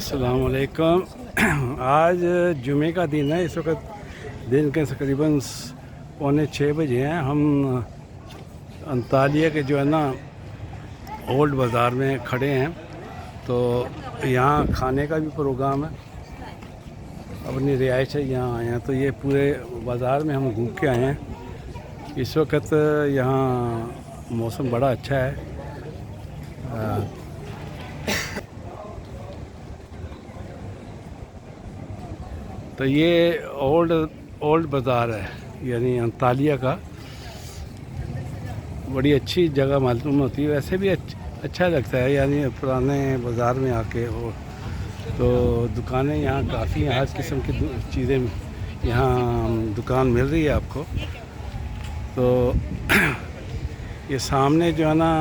अस्सलाम वालेकुम। आज जुमे का दिन है। इस वक्त दिन के तकरीबन 5:45 हैं। हम अंतालिया के जो है ना ओल्ड बाज़ार में खड़े हैं। तो यहाँ खाने का भी प्रोग्राम है। अपनी रिहाइश है, यहाँ आए हैं। तो ये पूरे बाज़ार में हम घूम के आए हैं। इस वक्त यहाँ मौसम बड़ा अच्छा है। तो ये ओल्ड बाज़ार है, यानी अंतालिया का। बड़ी अच्छी जगह मालूम होती है। वैसे भी अच्छा लगता है, यानी पुराने बाज़ार में आके हो। तो दुकानें यहाँ काफ़ी हर किस्म की चीज़ें यहाँ दुकान मिल रही है आपको। तो ये सामने जो है ना,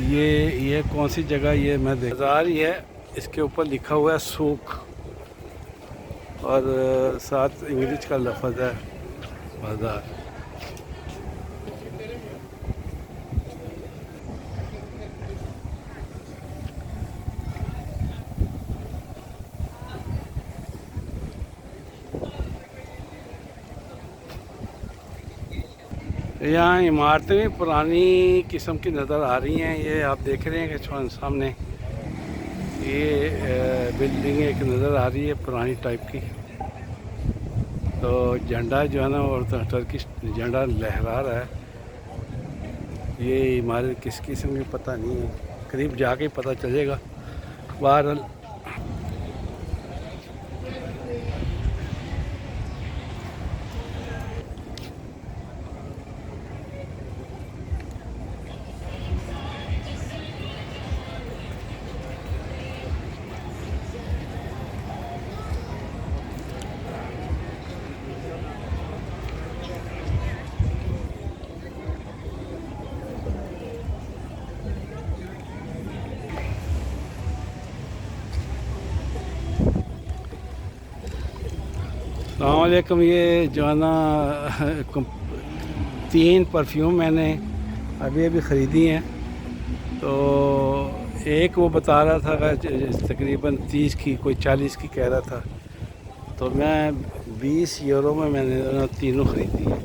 ये कौन सी जगह, ये मैं बाज़ार ही है। इसके ऊपर लिखा हुआ है सूख, और साथ इंग्लिश का लफ्ज़ है बाज़ार। यहाँ इमारतें भी पुरानी किस्म की नज़र आ रही हैं। ये आप देख रहे हैं कि सामने ये बिल्डिंग एक नज़र आ रही है पुरानी टाइप की। तो झंडा जो है ना, और टर्किश झंडा लहरा रहा है। ये इमारत किस किस्म की पता नहीं है, करीब जाके पता चलेगा। बहरहाल अस्सलामुअलैकुम। ये जो है ना 3 परफ्यूम मैंने अभी ख़रीदी हैं। तो एक वो बता रहा था तकरीबन 30 की, कोई 40 की कह रहा था। तो मैं 20 यूरो में मैंने तीनों ख़रीदी हैं।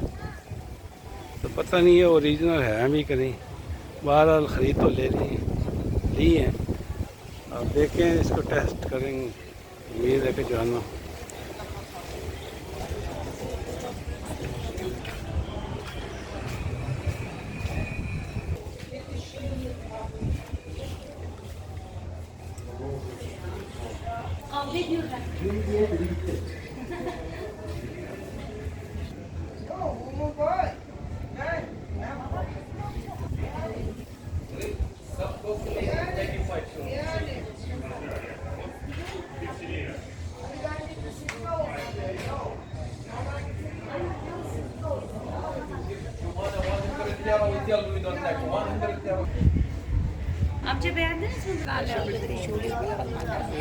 तो पता नहीं है ओरिजिनल है भी कि नहीं। बहरहाल ख़रीद तो ली हैं। अब देखें, इसको टेस्ट करेंगे। उम्मीद है कि जो है ना Amca beğendiniz mi?